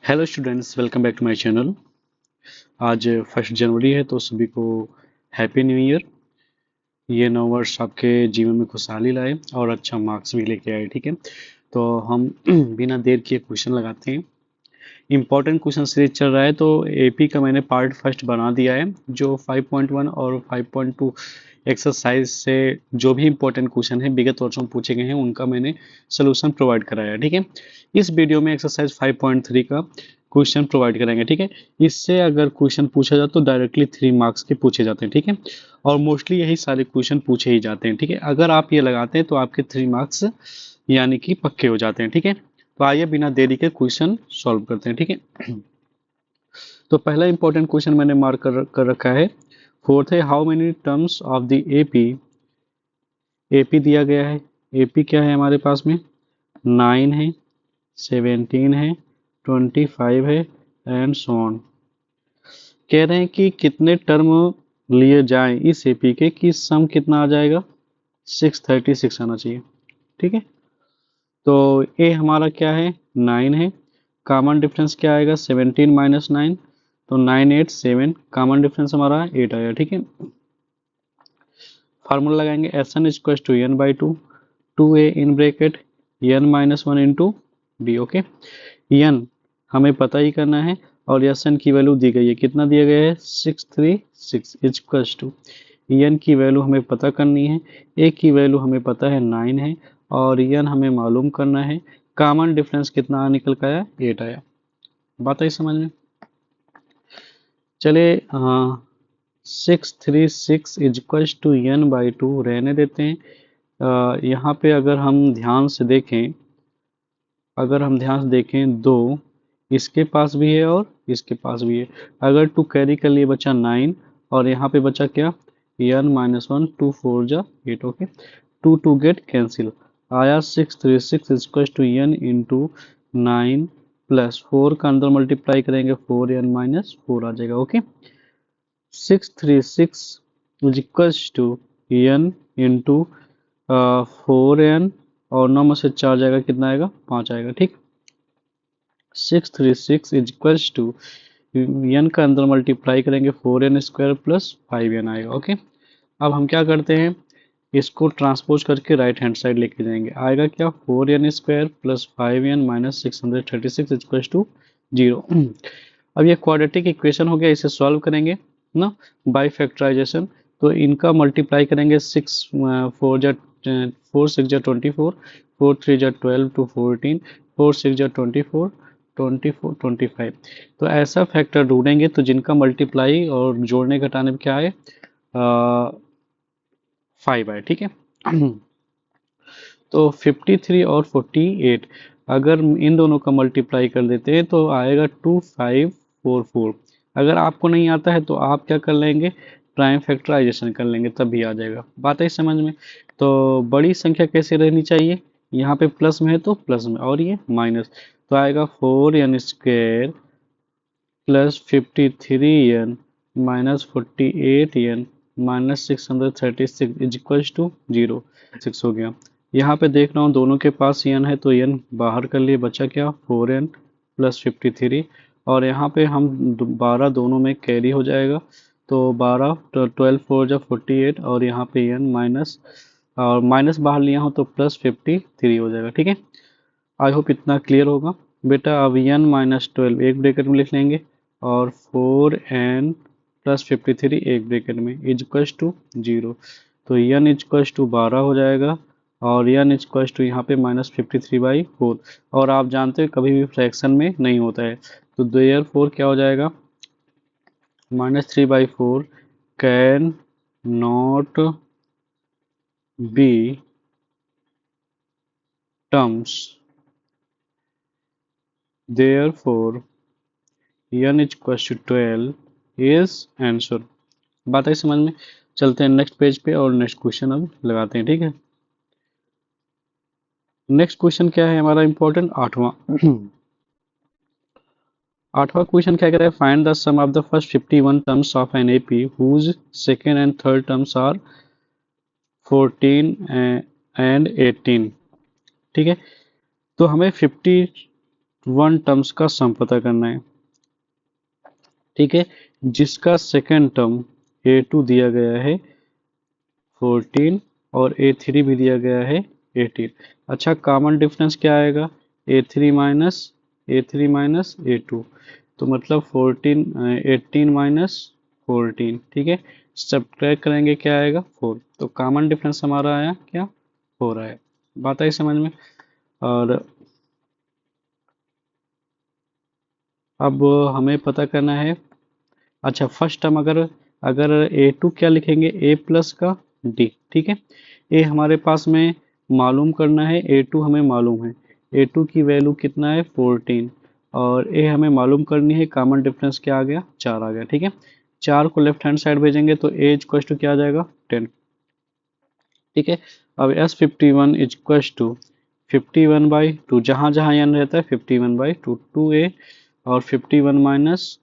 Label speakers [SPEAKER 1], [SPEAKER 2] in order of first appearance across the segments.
[SPEAKER 1] Hello students, welcome back to my channel. आज 1 जनवरी है तो सभी को हैप्पी न्यू ईयर। ये नव वर्ष आपके जीवन में खुशहाली लाए और अच्छा मार्क्स भी लेके आए। ठीक है, तो हम बिना देर किए क्वेश्चन लगाते हैं। इंपॉर्टेंट क्वेश्चन सीरीज चल रहा है तो एपी का मैंने पार्ट फर्स्ट बना दिया है। जो 5.1 और 5.2 एक्सरसाइज से जो भी इंपॉर्टेंट क्वेश्चन है विगत वर्षों में पूछे गए हैं उनका मैंने सोल्यूशन प्रोवाइड कराया है। ठीक है, इस वीडियो में एक्सरसाइज 5.3 का क्वेश्चन प्रोवाइड करेंगे। ठीक है, इससे अगर क्वेश्चन पूछा जाए तो डायरेक्टली 3 मार्क्स के पूछे जाते हैं। ठीक है, और मोस्टली यही सारे क्वेश्चन पूछे ही जाते हैं। ठीक है, अगर आप ये लगाते हैं तो आपके 3 मार्क्स यानी कि पक्के हो जाते हैं। ठीक है, तो आइए बिना देरी के क्वेश्चन सॉल्व करते हैं। ठीक है, तो पहला इंपॉर्टेंट क्वेश्चन मैंने मार्क कर रखा है। फोर्थ है, how many terms of the AP. AP दिया गया है। एपी क्या है हमारे पास में? 9 है, 17 है, 25 है एंड सो ऑन। कह रहे हैं कि कितने टर्म लिए जाएं इस एपी के कि सम कितना आ जाएगा? 636 आना चाहिए। ठीक है, तो ए हमारा क्या है? 9 है। कॉमन डिफरेंस क्या आएगा? 17 माइनस 9, तो 9 8 7। कॉमन डिफरेंस हमारा 8 आएगा। ठीक है, फार्मूला लगाएंगे S N equal to N by two A in bracket N minus 1 into B. Okay, N हमें पता ही करना है और एस एन की वैल्यू दी गई है। कितना दिया गया है? 636 इक्वल टू एन की वैल्यू हमें पता करनी है। ए की वैल्यू हमें पता है 9 है और एन हमें मालूम करना है। कॉमन डिफरेंस कितना निकल कर आया? 8 आया। बात आई समझ में? चलिए 636 equal to N by two रहने देते हैं। यहाँ पे अगर हम ध्यान से देखें, दो इसके पास भी है और इसके पास भी है। अगर टू कैरी कर लिए बचा 9 और यहाँ पे बचा क्या? n माइनस 1, 2 4 जा 8। ओके, 2 2 गेट कैंसिल आया। 636 equal to N into 9 plus 4 का अंदर मल्टीप्लाई करेंगे 4n माइनस 4 आ जाएगा। Okay, 636 equal to N into 4n और 9 में से 4 जाएगा, कितना आएगा? 5 आएगा। ठीक, 636 इक्वल्स टू एन का अंदर मल्टीप्लाई करेंगे 4n स्क्वायर प्लस 5n आएगा। ओके, अब हम क्या करते हैं, इसको ट्रांसपोज करके राइट हैंड साइड लेके जाएंगे। आएगा क्या? 4n square plus 5n minus 636 equals to 0। अब ये क्वाड्रेटिक इक्वेशन हो गया, इसे सॉल्व करेंगे ना बाय फैक्टराइजेशन। तो इनका मल्टीप्लाई करेंगे 4 6 जा 24, 4 3 जा 12 टू 14, 4 6 जा 24, 24 25। तो ऐसा फैक्टर ढूंढेंगे तो जिनका मल्टीप्लाई और जोड़ने घटाने में क्या है? 5 आए। ठीक है, तो 53 और 48 अगर इन दोनों का मल्टीप्लाई कर देते हैं तो आएगा 2544। अगर आपको नहीं आता है तो आप क्या कर लेंगे? प्राइम फैक्टराइजेशन कर लेंगे, तब भी आ जाएगा। बात है समझ में? तो बड़ी संख्या कैसे रहनी चाहिए? यहाँ पे प्लस में है तो प्लस में, और ये माइनस, तो आएगा 4n square plus 53n minus 48n minus 636 is equal to 0। 6 हो गया। यहाँ पे देख रहा हूँ दोनों के पास n है तो n बाहर कर लिए, बचा क्या? 4n plus 53। और यहाँ पे हम 12 दोनों में कैरी हो जाएगा, तो 12 12 4 जा 48 और यहाँ पे n माइनस, और माइनस बाहर लिया हूँ तो प्लस 53 हो जाएगा। ठीक है, आई होप इतना क्लियर होगा बेटा। अब n माइनस 12 एक ब्रैकेट में लिख लेंगे और 4n प्लस 53 एक ब्रैकेट में इज इक्वल टू 0। तो n इज इक्वल टू 12 हो जाएगा और n इज इक्वल टू यहाँ पे माइनस 53/4। और आप जानते हैं कभी भी फ्रैक्शन में नहीं होता है, तो देयरफॉर क्या हो जाएगा? -3/4 can not be terms, therefore n is equals to 12 is answer. बात है समझ में? चलते हैं नेक्स्ट पेज पे और नेक्स्ट क्वेश्चन अब लगाते हैं। ठीक है, नेक्स्ट क्वेश्चन क्या है हमारा इंपॉर्टेंट? 8वां। 8वां क्वेश्चन क्या कह रहा है? Find the sum of the first 51 terms of an AP whose second and third terms are 14 and 18। ठीक है, तो हमें 51 वन टर्म्स का सम पता करना है, ठीक है, जिसका सेकेंड टर्म A2 दिया गया है 14 और A3 भी दिया गया है 18। अच्छा, कॉमन डिफरेंस क्या आएगा? A3 माइनस A2, तो मतलब 18 माइनस 14, ठीक है, सब्ट्रैक्ट करेंगे क्या आएगा? 4। तो कॉमन डिफरेंस हमारा आया क्या? 4 आया। बात आई समझ में? और अब हमें पता करना है, अच्छा फर्स्ट टर्म अगर अगर A2 क्या लिखेंगे? A प्लस का D, ठीक है। A हमारे पास में मालूम करना है, A2 हमें मालूम है, A2 की वैल्यू कितना है? 14, और A हमें मालूम करनी है, कॉमन डिफरेंस क्या आ गया? 4 आ गया, ठीक है। 4 को लेफ्ट हैंड साइड भेजेंगे तो A इक्वल टू क्या आ जाएगा? 10, ठीक है। अब S51 इक्वल टू 51/2, जहाँ जहाँ n रहता है 51/2, 2A और 51 माइनस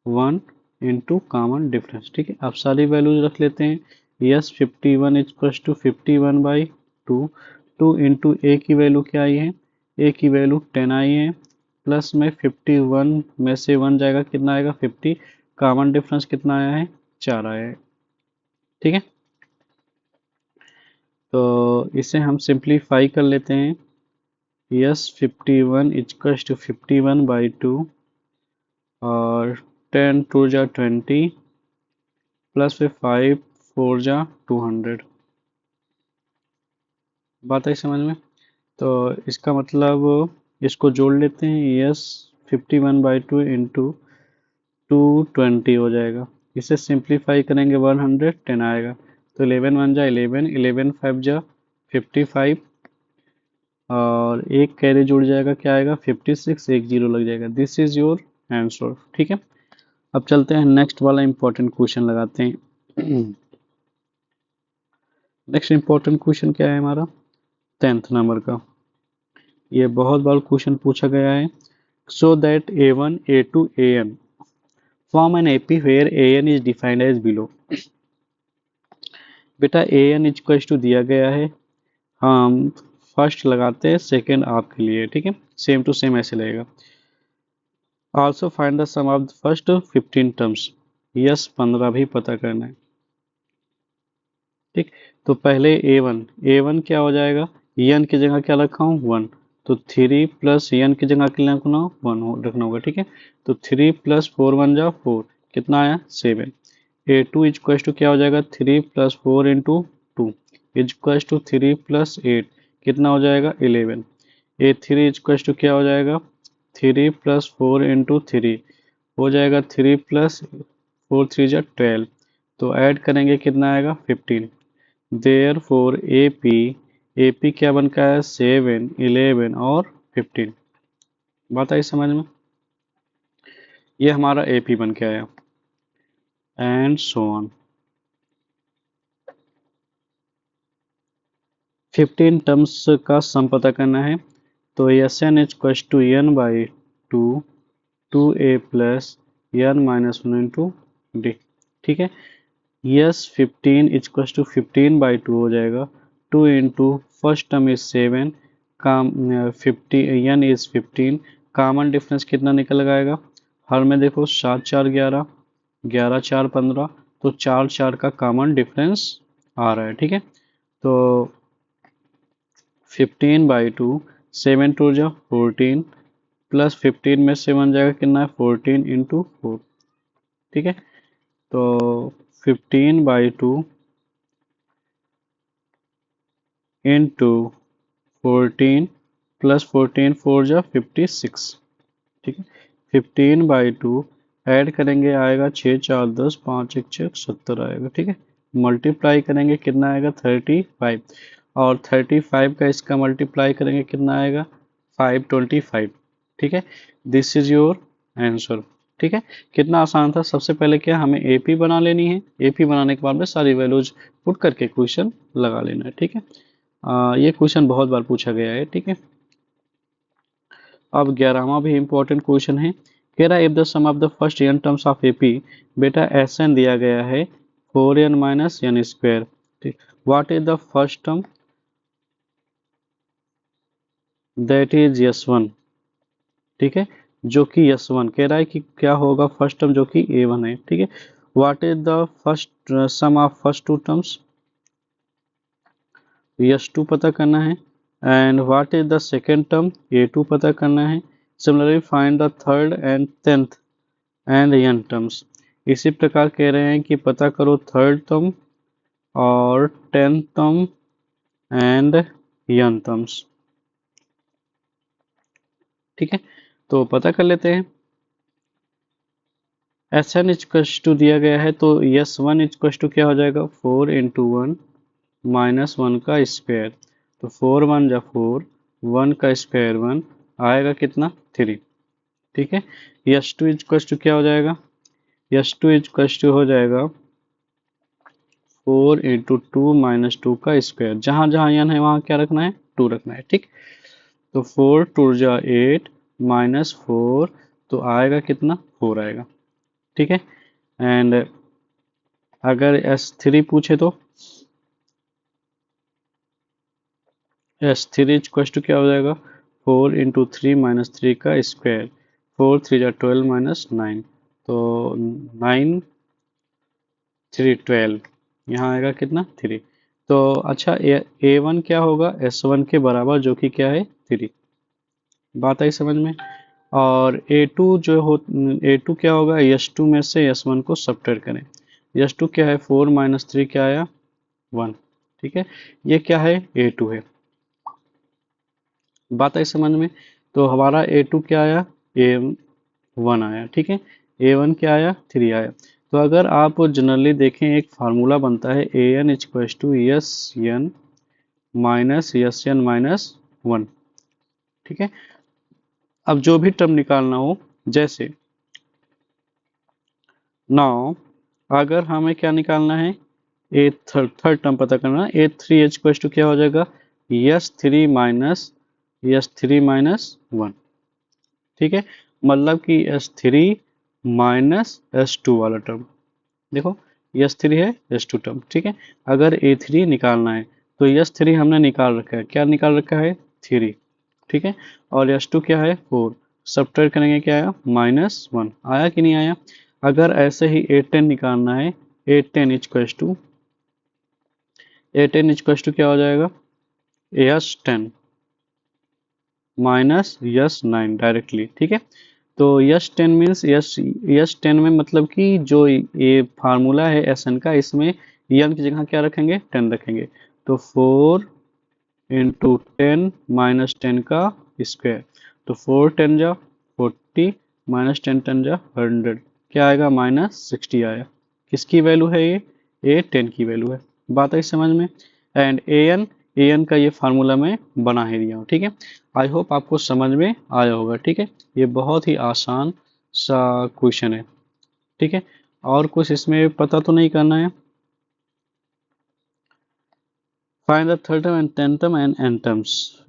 [SPEAKER 1] 1 इंटू कॉमन डिफरेंस, ठीक है। अब सारी वैल्यूज रख लेते हैं। Yes 51 equal to 51/2, 2 into A की वैल्यू क्या आई है? ए की वैल्यू 10 आई है, प्लस में 51 में से 1 जाएगा, कितना आएगा? 50। कॉमन डिफरेंस कितना आया है? 4 आया है, ठीक है। तो इसे हम सिंप्लीफाई कर लेते हैं। यस 51 इक्वल टू 51/2 और 10 टू जा 20 प्लस फिर 5 4 जा 200। बात आई समझ में? तो इसका मतलब इसको जोड़ लेते हैं। यस 51/2 इंटू 220 हो जाएगा। इसे सिंप्लीफाई करेंगे 110 आएगा। तो 11 1 जा 11, 11 5 जा 55 और एक कैरी जुड़ जाएगा, क्या आएगा? 56, एक जीरो लग जाएगा। दिस इज योर आंसर, ठीक है। अब चलते हैं नेक्स्ट वाला इंपॉर्टेंट क्वेश्चन लगाते हैं। नेक्स्ट इंपॉर्टेंट क्वेश्चन क्या है हमारा? 10th नंबर का। ये बहुत बार क्वेश्चन पूछा गया है। So that A1 A2 AN form an AP where AN is defined as below। बेटा AN इक्वल टू दिया गया है, हम फर्स्ट लगाते हैं, सेकंड आपके लिए, ठीक है, सेम टू सेम ऐसे लगेगा। Also find the sum of the first 15 terms. Yes 15 भी पता करना है, ठीक। तो पहले A1 क्या हो जाएगा? एन की जगह क्या रखा हूँ? 1, तो 3 प्लस एन की जगह क्या रखना? 1 रखना होगा, ठीक है। तो 3 प्लस 4 1 जा 4, कितना आया? 7। A2 इक्वल टू क्या हो जाएगा? 3 plus 4 into 2 equal to 3 plus 8, कितना हो जाएगा? 11। A3 इक्वल टू क्या हो जाएगा? 3 प्लस 4 इंटू 3 हो जाएगा 3 प्लस 4 3 जा 12, तो ऐड करेंगे कितना आएगा? 15। देयर फोर ए पी क्या बन का है? 7 11 और 15। बात आई समझ में? ये हमारा ए पी बन के आया, एंड सो ऑन। 15 टर्म्स का सम पता करना है, तो S N equal to N by two, 2A plus N minus 1 into D, ठीक है। यस 15 इक्वल टू 15/2 हो जाएगा। 2 इंटू फर्स्ट टर्म इज 7, काम 50 एन इज 15। कॉमन डिफरेंस कितना निकल आएगा? हर में देखो 7 4 11, 11 4 15, तो 4 4 का कॉमन डिफरेंस आ रहा है, ठीक है। तो 15/2, 7 टू जा 14 प्लस 15 में से 1 जाएगा, कितना है? 14 इंटू 4, ठीक है। तो 15/2 इंटू 14 प्लस 14 4 जा 56, ठीक है। 15/2 ऐड करेंगे, आएगा 6 4 10, 5 1 6 70 आएगा, ठीक है। मल्टीप्लाई करेंगे कितना आएगा? 35, और 35 का इसका मल्टीप्लाई करेंगे कितना आएगा? 525, ठीक है। दिस इज योर आंसर, ठीक है। कितना आसान था। सबसे पहले क्या हमें एपी बना लेनी है, एपी बनाने के बाद में सारी वैल्यूज पुट करके क्वेश्चन लगा लेना है, ठीक है। ये क्वेश्चन बहुत बार पूछा गया है, ठीक है। अब 11वां भी इंपॉर्टेंट क्वेश्चन है। कह रहा है if the sum of the first n terms of AP, बेटा एस एन दिया गया है 4n माइनस एन स्क्वायर, ठीक। What is the first term? That is S1, ठीक है, जो कि S1 कह रहा है कि क्या होगा फर्स्ट टर्म जो कि A1 है। ठीक है, what is the first sum of first two terms, S2 पता करना है। And what is the second term, A2 पता करना है। Similarly find the third and tenth and n terms. इसी प्रकार कह रहे हैं कि पता करो थर्ड टर्म और tenth term and n terms. ठीक है, तो पता कर लेते हैं। Sn इक्वल्स टू दिया गया है तो S1 इक्वल्स टू क्या हो जाएगा, 4 इंटू 1 माइनस 1 का स्क्वायर। तो 4 1 जा 4, 1 का स्क्वायर 1, आएगा कितना 3। ठीक है, S2 इक्वल्स टू क्या हो जाएगा, S2 इक्वल्स टू हो जाएगा 4 इंटू 2 माइनस 2 का स्क्वायर। जहाँ जहाँ n है वहाँ क्या रखना है, 2 रखना है। ठीक, तो 4 2 जा 8 माइनस 4, तो आएगा कितना 4 आएगा। ठीक है, एंड अगर S3 पूछे तो S3 इक्वल्स टू क्या हो जाएगा, 4 इंटू 3 माइनस 3 का स्क्वायर। 4 3 जा 12 माइनस 9, तो 9 3 12, यहाँ आएगा कितना 3। तो अच्छा, A1 क्या होगा, S1 के बराबर जो कि क्या है 3। बात आई समझ में। और A2 जो हो, A2 क्या होगा, S2 में से S1 को सब्ट्रैक्ट करें। S2 क्या है, 4 माइनस 3 क्या आया 1। ठीक है, ये क्या है A2 है। बात आई समझ में। तो हमारा A2 क्या आया, A1 आया। ठीक है, A1 क्या आया 3 आया। तो अगर आप जनरली देखें एक फार्मूला बनता है AN equals to SN minus SN minus 1। ठीक है, अब जो भी टर्म निकालना हो, जैसे नाउ अगर हमें क्या निकालना है, ए थर्ड टर्म पता करना है, A3 इक्वल्स टू क्या हो जाएगा, S3 माइनस 1। ठीक है, मतलब कि S3 माइनस S2 वाला टर्म। देखो S3 है S2 टर्म। ठीक है, अगर A3 निकालना है तो S3 हमने निकाल रखा है, क्या निकाल रखा है 3। ठीक है, और S2 क्या है 4, सब्ट्रैक्ट करेंगे क्या आया -1, आया कि नहीं आया। अगर ऐसे ही A10 निकालना है, A10 इक्वल्स टू क्या हो जाएगा, S10 माइनस S9 डायरेक्टली। ठीक है, तो S10 मीन्स S10 में मतलब कि जो ये फार्मूला है SN का, इसमें n की जगह क्या रखेंगे 10 रखेंगे। तो 4 इंटू 10 माइनस 10 का स्क्वायर। तो 4 10 जा 40 माइनस 10 10 जा 100, क्या आएगा -60 आया। किसकी वैल्यू है ये 10 की वैल्यू है। बात आई समझ में। एंड an का ये फार्मूला मैं बना ही दिया हूँ। ठीक है, आई होप आपको समझ में आया होगा। ठीक है, ये बहुत ही आसान सा क्वेश्चन है। ठीक है, और कुछ इसमें पता तो नहीं करना है। Find the third term and tenth term and n terms.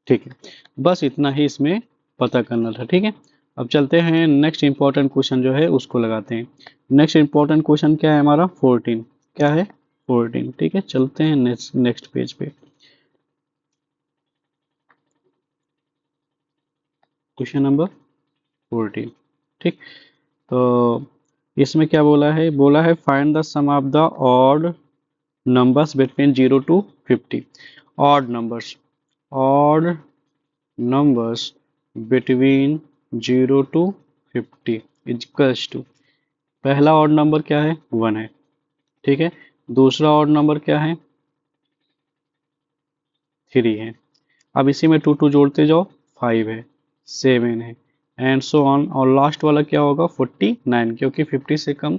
[SPEAKER 1] ठीक है, बस इतना ही इसमें पता करना था। ठीक है, अब चलते हैं नेक्स्ट इंपॉर्टेंट क्वेश्चन जो है उसको लगाते हैं। नेक्स्ट इंपॉर्टेंट क्वेश्चन क्या है हमारा 14, क्या है 14। ठीक है, चलते हैं नेक्स्ट पेज पे। Question number 14। ठीक, तो इसमें क्या बोला है find the sum of the odd numbers between 0 to 50। Odd numbers, odd numbers between 0 to 50 equals to, पहला ऑड नंबर क्या है 1 है। ठीक है, दूसरा ऑड नंबर क्या है 3 है। अब इसी में 2 2 जोड़ते जाओ, 5 है, 7 है, एंड सो ऑन। और लास्ट वाला क्या होगा 49, क्योंकि 50 से कम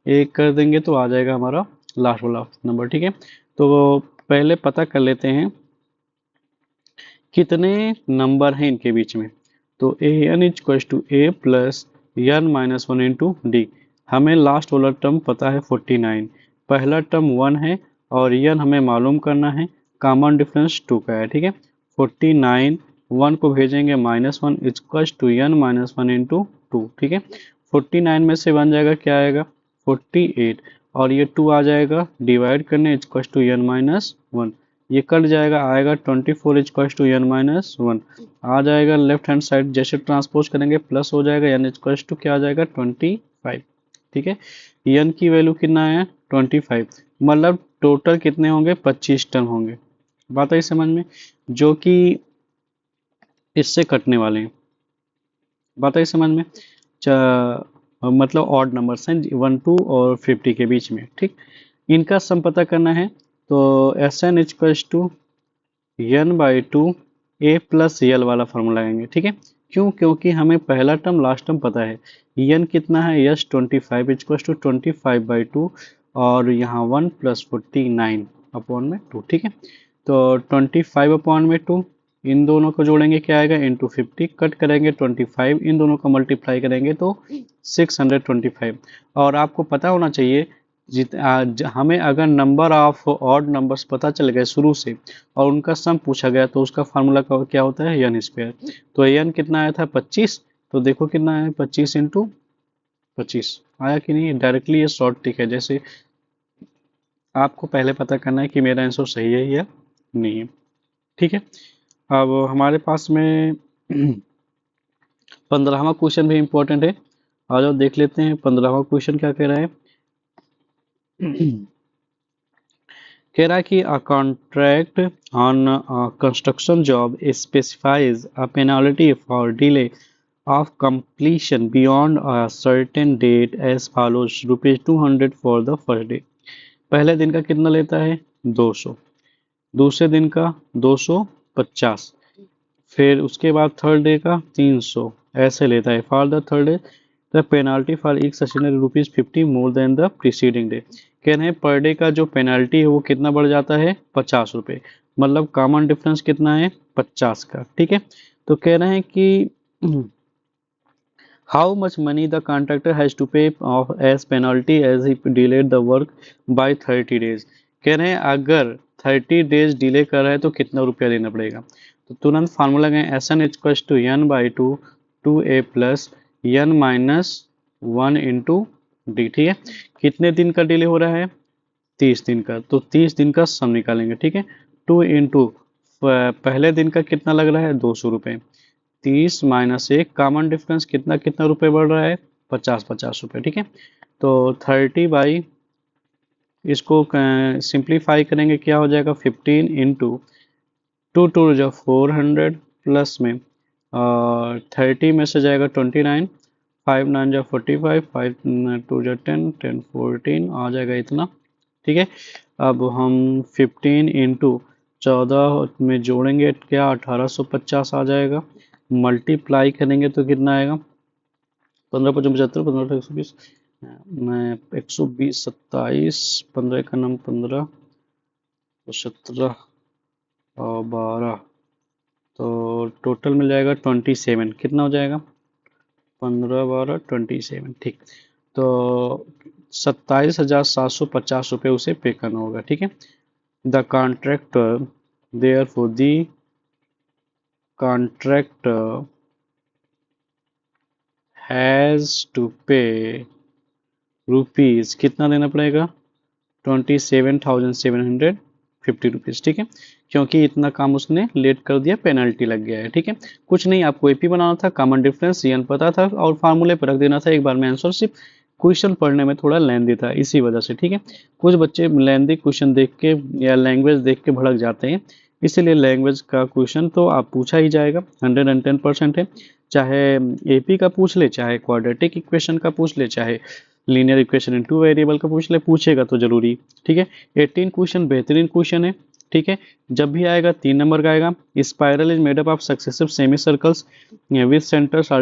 [SPEAKER 1] एक कर देंगे तो आ जाएगा हमारा लास्ट वाला नंबर। ठीक है, तो पहले पता कर लेते हैं कितने नंबर हैं इनके बीच में। तो an equals to a plus n minus 1 into D. हमें लास्ट वाला टर्म पता है 49, पहला टर्म 1 है और n हमें मालूम करना है, कॉमन डिफरेंस 2 का है। ठीक है, 49 1 को भेजेंगे -1 equals to n minus 1 into 2। ठीक है, 49 में से 1 जाएगा क्या आएगा 48, और ये 2 आ जाएगा डिवाइड करने इक्वल्स टू n माइनस 1। ये कट जाएगा, आएगा 24 इक्वल टू n माइनस 1 आ जाएगा। लेफ्ट हैंड साइड जैसे ट्रांसपोज करेंगे प्लस हो जाएगा, n इक्वल टू क्या आ जाएगा 25। ठीक है, n की वैल्यू कितना है 25, मतलब टोटल कितने होंगे 25 टर्म होंगे। बात आई समझ में, जो कि इससे कटने वाले हैं। बात आई समझ में, मतलब ऑड नंबर्स हैं 1 2 और 50 के बीच में। ठीक, इनका सम पता करना है तो Sn equals to n by two a plus l वाला फॉर्मूला लगाएंगे। ठीक है, क्यों? क्योंकि हमें पहला टर्म लास्ट टर्म पता है। n कितना है, यस 25 इक्वल्स टू 25/2 और यहाँ 1 + 49 अपॉन में 2। ठीक है, तो 25 अपॉन में 2, इन दोनों को जोड़ेंगे क्या आएगा इंटू 50, कट करेंगे 25, इन दोनों को मल्टीप्लाई करेंगे तो 625। और आपको पता होना चाहिए हमें अगर नंबर ऑफ ऑड नंबर्स पता चल गए शुरू से और उनका सम पूछा गया तो उसका फार्मूला क्या होता है n स्क्वायर। तो n कितना आया था 25, तो देखो कितना है 25 इंटू 25 आया कि नहीं। डायरेक्टली ये शॉर्ट ट्रिक है, जैसे आपको पहले पता करना है कि मेरा आंसर सही है या नहीं है। ठीक है, अब हमारे पास में 15वां क्वेश्चन भी इंपॉर्टेंट है। आ जाओ देख लेते हैं 15वां क्वेश्चन क्या कह रहा है। कह रहा है कि a contract on construction job specifies a penalty for delay of completion beyond a certain date as follows ₹200 for the first day. पहले दिन का कितना लेता है 200, दूसरे दिन का 250, फिर उसके बाद थर्ड डे का 300 ऐसे लेता है। For the third day the penalty for each session है ₹50 more than the preceding day. कह रहे हैं पर डे का जो पेनाल्टी है वो कितना बढ़ जाता है 50 रुपये, मतलब कॉमन डिफरेंस कितना है 50 का। ठीक है, तो कह रहे हैं कि how much money the contractor has to pay off as penalty as he delayed the work by 30 days. कह रहे हैं अगर 30 डेज डिले कर रहा है तो कितना रुपया देना पड़ेगा। तो तुरंत फार्मूला गए Sn equal to n by two 2a plus n minus 1 into D. ठीक है, कितने दिन का डिले हो रहा है 30 दिन का, तो 30 दिन का सम निकालेंगे। ठीक है, 2 इंटू पहले दिन का कितना लग रहा है 200 रुपये, 30 माइनस 1 कॉमन डिफरेंस कितना कितना रुपए बढ़ रहा है 50 रुपए। ठीक है, तो 30 बाई इसको सिंप्लीफाई करेंगे क्या हो जाएगा 15 इंटू 2 टू जो 400 प्लस में और 30 में से जाएगा 29, 5 9 जो 45, 5 2 जो 10 10 14 आ जाएगा इतना। ठीक है, अब हम 15 इंटू 14 में जोड़ेंगे क्या 1850 आ जाएगा, मल्टीप्लाई करेंगे तो कितना आएगा 15 5 75, 15 120, मैं 120 27, 15 का नाम 15 तो 17 और 12, तो टोटल मिल जाएगा 27। कितना हो जाएगा 15 12 27। ठीक, तो 27,750 रुपये उसे पे करना होगा। ठीक है, the contractor there for the contractor has to pay rupees कितना देना पड़ेगा 27,750 रुपीज। ठीक है, क्योंकि इतना काम उसने लेट कर दिया पेनल्टी लग गया है। ठीक है, कुछ नहीं, आपको एपी बनाना था, कॉमन डिफरेंस एन पता था और फार्मूले पर रख देना था एक बार में आंसर। सिर्फ क्वेश्चन पढ़ने में थोड़ा लेंदी था इसी वजह से। ठीक है, कुछ बच्चे लेंदी क्वेश्चन देख के या लैंग्वेज देख के भड़क जाते हैं, इसीलिए लैंग्वेज का क्वेश्चन तो आप पूछा ही जाएगा 110% है। चाहे एपी का पूछ ले, चाहे क्वाड्रेटिक इक्वेशन का पूछ ले, चाहे linear equation in two variable का पूछ ले, पूछेगा तो जरूरी। ठीक है, 18 क्वेश्चन बेहतरीन क्वेश्चन है। ठीक है, जब भी आएगा 3 नंबर का आएगा। Spiral is made up of successive semi circles with centres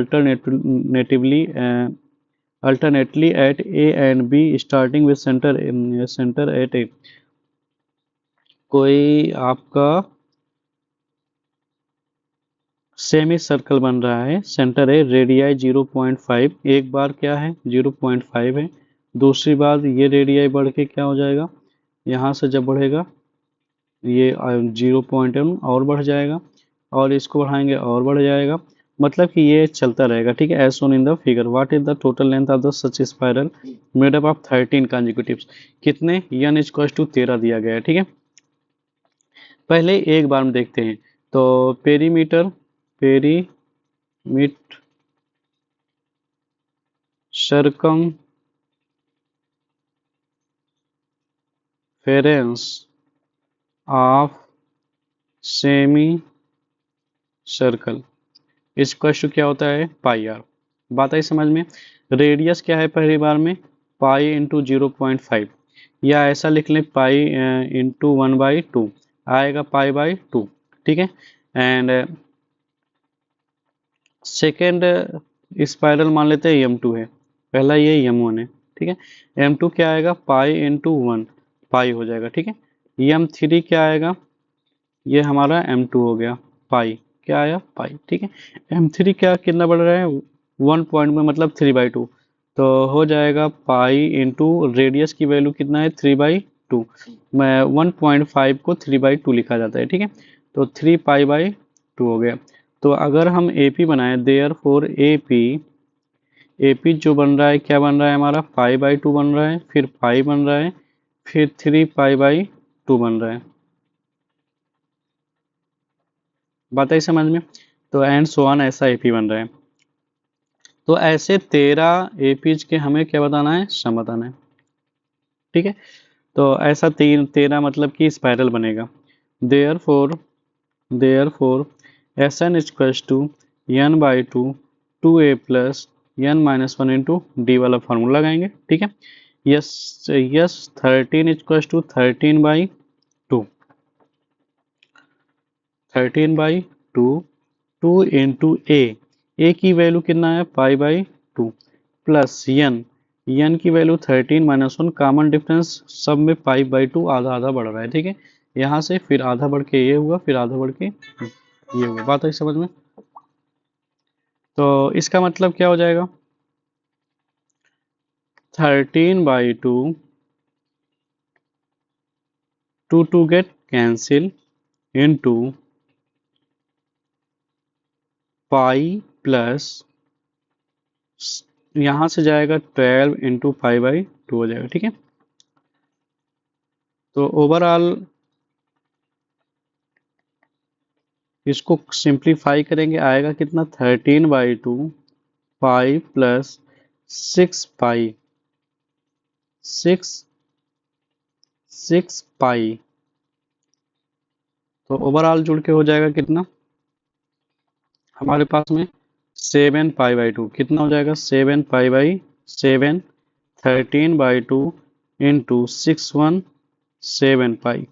[SPEAKER 1] alternately at A and B starting with centre at A. कोई आपका सेमी सर्कल बन रहा है, सेंटर है, रेडियाई 0.5, एक बार क्या है 0.5 है, दूसरी बार ये रेडियाई बढ़ के क्या हो जाएगा, यहाँ से जब बढ़ेगा ये 0.1 और बढ़ जाएगा और इसको बढ़ाएंगे और बढ़ जाएगा, मतलब कि ये चलता रहेगा। ठीक है, as shown in the figure what is the total length of the such spiral made up of 13 consecutives. कितने n इक्वल टू 13 दिया गया है। ठीक है, पहले एक बार में देखते हैं। तो perimeter circumference of semi circle इसका क्या होता है पाई आर। बात आई समझ में। रेडियस क्या है पहली बार में पाई इंटू 0.5 या ऐसा लिख लें पाई इंटू 1/2 आएगा पाई/2 ठीक है। एंड सेकेंड स्पाइरल मान लेते हैं m2 है, पहला ये m1 है ठीक है। m2 क्या आएगा पाई इंटू 1 पाई हो जाएगा ठीक है। m3 क्या आएगा ये हमारा m2 हो गया पाई क्या आया पाई ठीक है। m3 क्या कितना बढ़ रहा है 1 पॉइंट में मतलब 3/2 तो हो जाएगा पाई इंटू रेडियस की वैल्यू कितना है 3/2 मैं 1.5 को 3/2 लिखा जाता है ठीक है। तो 3 पाई/2 हो गया। तो अगर हम AP बनाए देयर फोर AP जो बन रहा है क्या बन रहा है हमारा पाई/2 बन रहा है फिर पाई बन रहा है फिर 3 पाई/2 बन रहा है। बात आई समझ में। तो एंड सो ऑन ऐसा AP बन रहा है। तो ऐसे 13 APs के हमें क्या बताना है सम बताना है ठीक है। तो ऐसा 13 मतलब कि स्पाइरल बनेगा। Therefore SN equals to n/2 2a plus n-1 into D वाला फार्मूला लगाएंगे ठीक है। Yes yes 13 equals to 13/2 2 into A की वैल्यू कितना है पाई/2 प्लस n की वैल्यू 13-1 कॉमन डिफरेंस सब में पाई/2 आधा आधा बढ़ रहा है ठीक है। यहाँ से फिर आधा बढ़ के ये हुआ फिर आधा बढ़ के ये हुआ। बात है समझ में। तो इसका मतलब क्या हो जाएगा 13/2 2 get cancel into pi plus यहाँ से जाएगा 12 इंटू पाई/2 हो जाएगा ठीक है। तो ओवरऑल इसको सिंप्लीफाई करेंगे आएगा कितना 13/2 पाई प्लस 6 पाई तो ओवरऑल जुड़ के हो जाएगा कितना हमारे पास में 7 पाई/2 कितना हो जाएगा 7 पाई/7 13/2 इंटू 617 पाई।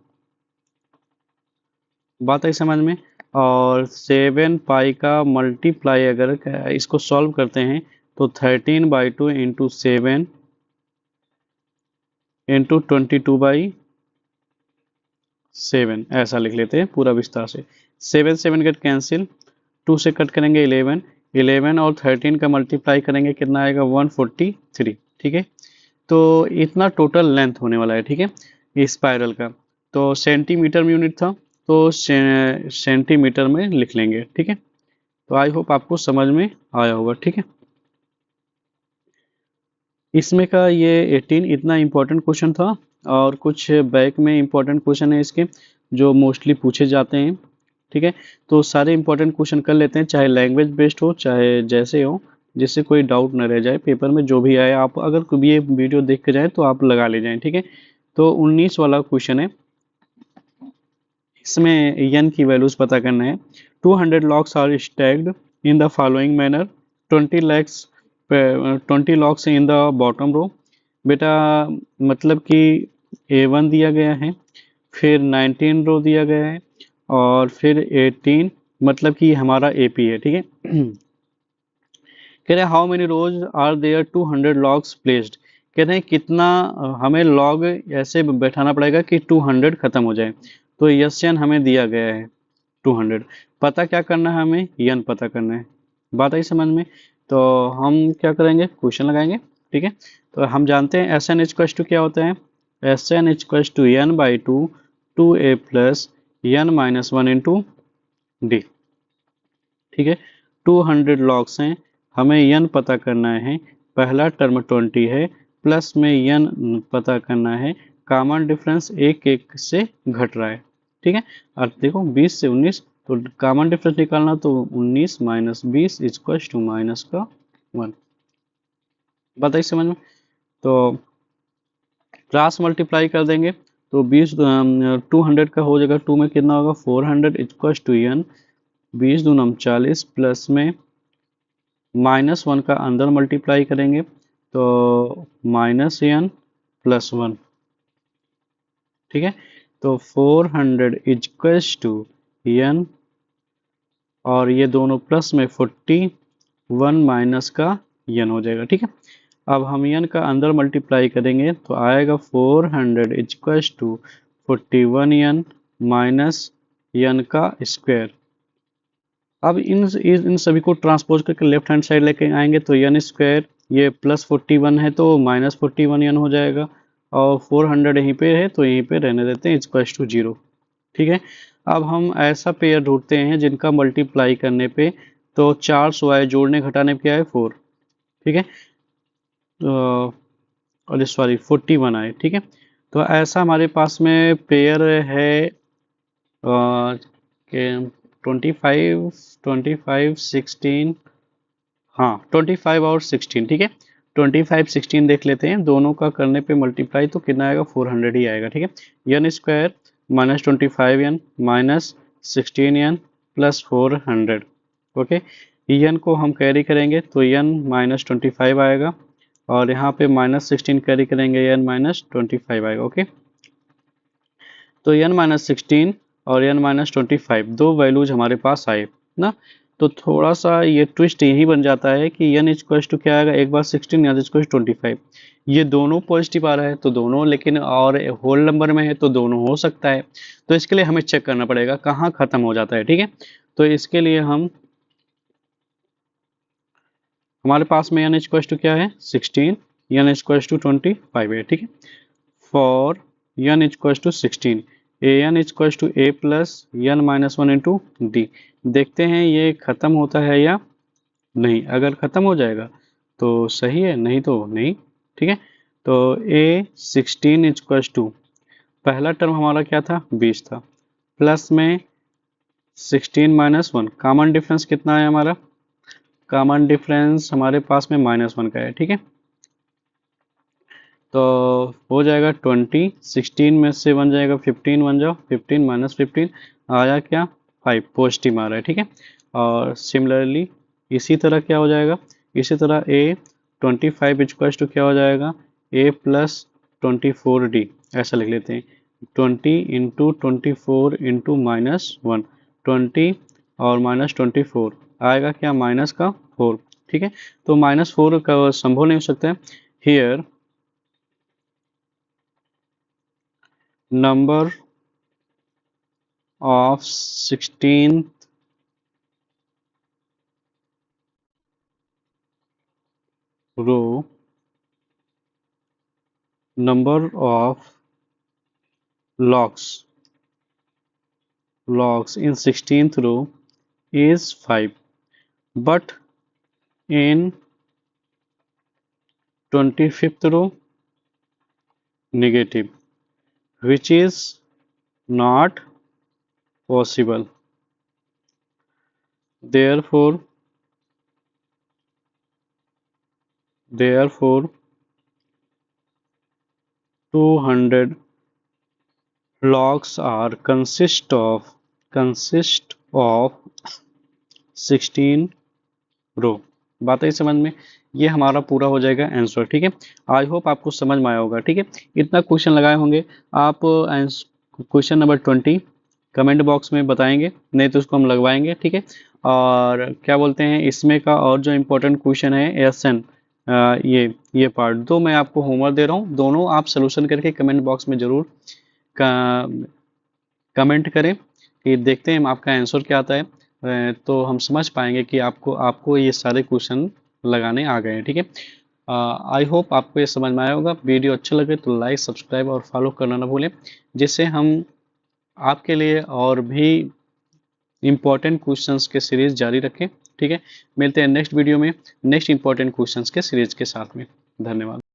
[SPEAKER 1] बात है समझ में। और 7 पाई का मल्टीप्लाई अगर इसको सॉल्व करते हैं तो 13/2 इंटू 7 इंटू 22/7 ऐसा लिख लेते हैं पूरा विस्तार से। 7 गेट कैंसिल 2 से कट करेंगे 11 और 13 का मल्टीप्लाई करेंगे कितना आएगा 143 ठीक है। तो इतना टोटल लेंथ होने वाला है ठीक है इस स्पाइरल का। तो सेंटीमीटर में यूनिट था तो सेंटीमीटर में लिख लेंगे ठीक है। तो आई होप आपको समझ में आया होगा ठीक है। इसमें का ये 18 इतना इम्पोर्टेंट क्वेश्चन था और कुछ बैक में इम्पोर्टेंट क्वेश्चन है इसके जो मोस्टली पूछे जाते हैं ठीक है। तो सारे इम्पोर्टेंट क्वेश्चन कर लेते हैं चाहे लैंग्वेज बेस्ड हो चाहे जैसे हो जिससे कोई डाउट न रह जाए पेपर में जो भी आए आप अगर कभी ये वीडियो देख के जाए तो आप लगा ले जाएं ठीक है। तो 19 वाला क्वेश्चन है इसमें n की वैल्यूज पता करना है। 200 logs are stacked in the following manner 20 logs in the bottom row. बेटा मतलब कि A1 दिया गया है फिर 19 रो दिया गया है और फिर 18 मतलब कि हमारा AP है ठीक है। कह रहे हैं how many rows are there 200 logs placed. कह रहे हैं कितना हमें लॉग ऐसे बैठाना पड़ेगा कि 200 खत्म हो जाए। तो यन हमें दिया गया है 200 पता क्या करना है हमें यन पता करना है। बात आई समझ में। तो हम क्या करेंगे क्वेश्चन लगाएंगे ठीक है। तो हम जानते हैं SN इक्वल्स टू क्या होता है SN equals to n/2 2a plus n-1 into D ठीक है। 200 लॉग्स हैं हमें n पता करना है पहला टर्म 20 है प्लस में n पता करना है कॉमन डिफरेंस एक एक से घट रहा है ठीक है। और देखो 20 से 19, तो कॉमन डिफरेंस निकालना, तो 19 माइनस 20 इक्वल टू माइनस का 1। बताइए समझ में। तो क्रॉस मल्टीप्लाई कर देंगे तो 20 200 का हो जाएगा, 2 में कितना होगा 400 इक्वल टू n, 20 दूनम 40 प्लस में -1 का अंदर मल्टीप्लाई करेंगे तो -n प्लस 1। ठीक है, तो 400 इक्वल्स टू n, और ये दोनों प्लस में 41 माइनस का n हो जाएगा। ठीक है, अब हम n का अंदर मल्टीप्लाई करेंगे तो आएगा 400 equals to 41n minus n का स्क्वायर। अब इन सभी को ट्रांसपोज करके लेफ्ट हैंड साइड लेके आएंगे तो n स्क्वायर, ये प्लस 41 है तो माइनस 41n हो जाएगा, और 400 यहीं पे है तो यहीं पे रहने देते हैं इक्वल्स टू 0। ठीक है, अब हम ऐसा पेयर ढूंढते हैं जिनका मल्टीप्लाई करने पे तो 4 सौ आए, जोड़ने घटाने पे क्या है 4। ठीक है, और सॉरी 41 आए। ठीक है, तो ऐसा हमारे पास में पेयर है के 25 16, हाँ 25 और 16। ठीक है, 25 16 देख लेते हैं, दोनों का करने पे मल्टीप्लाई तो कितना आएगा 400 ही आएगा। ठीक है, n square minus 25n minus 16n plus 400। Okay, n को हम कैरी करेंगे तो n माइनस 25 आएगा, और यहाँ पे माइनस 16 कैरी करेंगे n माइनस 25 आएगा। ओके, तो n माइनस 16 और n माइनस 25 दो वैल्यूज हमारे पास आए ना। तो थोड़ा सा ये ट्विस्ट यही बन जाता है कि n इक्वल टू क्या आएगा, एक बार 16 या इक्वल 25, ये दोनों पॉजिटिव आ रहा है तो दोनों, लेकिन और होल नंबर में है तो दोनों हो सकता है। तो इसके लिए हमें चेक करना पड़ेगा कहाँ खत्म हो जाता है। ठीक है, तो इसके लिए हमारे पास में n इक्वल टू क्या है 16, n इक्वल टू 25 है। ठीक है, for n equal to 16, an equal to a plus n minus 1 into d. देखते हैं ये खत्म होता है या नहीं, अगर खत्म हो जाएगा तो सही है, नहीं तो नहीं। ठीक है, तो a 16 इक्वल टू, पहला टर्म हमारा क्या था 20 था, प्लस में 16 माइनस 1, कॉमन डिफरेंस कितना है हमारा, कॉमन डिफरेंस हमारे पास में -1 का है। ठीक है, तो हो जाएगा 20, 16 में से 1 जाएगा 15, 1 जाओ 15 माइनस 15 आया क्या 5, पॉजिटिव आ रहा है। ठीक है, और सिमिलरली इसी तरह क्या हो जाएगा, इसी तरह a 25 इक्वल्स टू क्या हो जाएगा a प्लस 24d, ऐसा लिख लेते हैं 20 इंटू 24 इंटू -1, 20 और -24 आएगा क्या माइनस का 4। ठीक है, तो -4 का संभव नहीं हो सकता है। Here number of 16th row, number of logs in 16th row is 5, but in 25th row negative, which is not possible. Therefore 200 logs are consist of 16 रो। बात है समझ में, ये हमारा पूरा हो जाएगा आंसर। ठीक है, आई होप आपको समझ में आया होगा। ठीक है, इतना क्वेश्चन लगाए होंगे आप, क्वेश्चन नंबर 20 कमेंट बॉक्स में बताएंगे, नहीं तो उसको हम लगवाएंगे। ठीक है, और क्या बोलते हैं इसमें का और जो इम्पोर्टेंट क्वेश्चन है एसएन, ये पार्ट दो मैं आपको होमवर्क दे रहा हूँ, दोनों आप सोल्यूशन करके कमेंट बॉक्स में जरूर कमेंट करें कि देखते हैं आपका आंसर क्या आता है, तो हम समझ पाएंगे कि आपको ये सारे क्वेश्चन लगाने आ गए हैं। ठीक है, आई होप आपको ये समझ में आया होगा। वीडियो अच्छा लगे तो लाइक सब्सक्राइब और फॉलो करना ना भूलें, जिससे हम आपके लिए और भी इम्पोर्टेंट क्वेश्चंस के सीरीज जारी रखें। ठीक है, मिलते हैं नेक्स्ट वीडियो में नेक्स्ट इम्पोर्टेंट क्वेश्चंस के सीरीज के साथ में। धन्यवाद।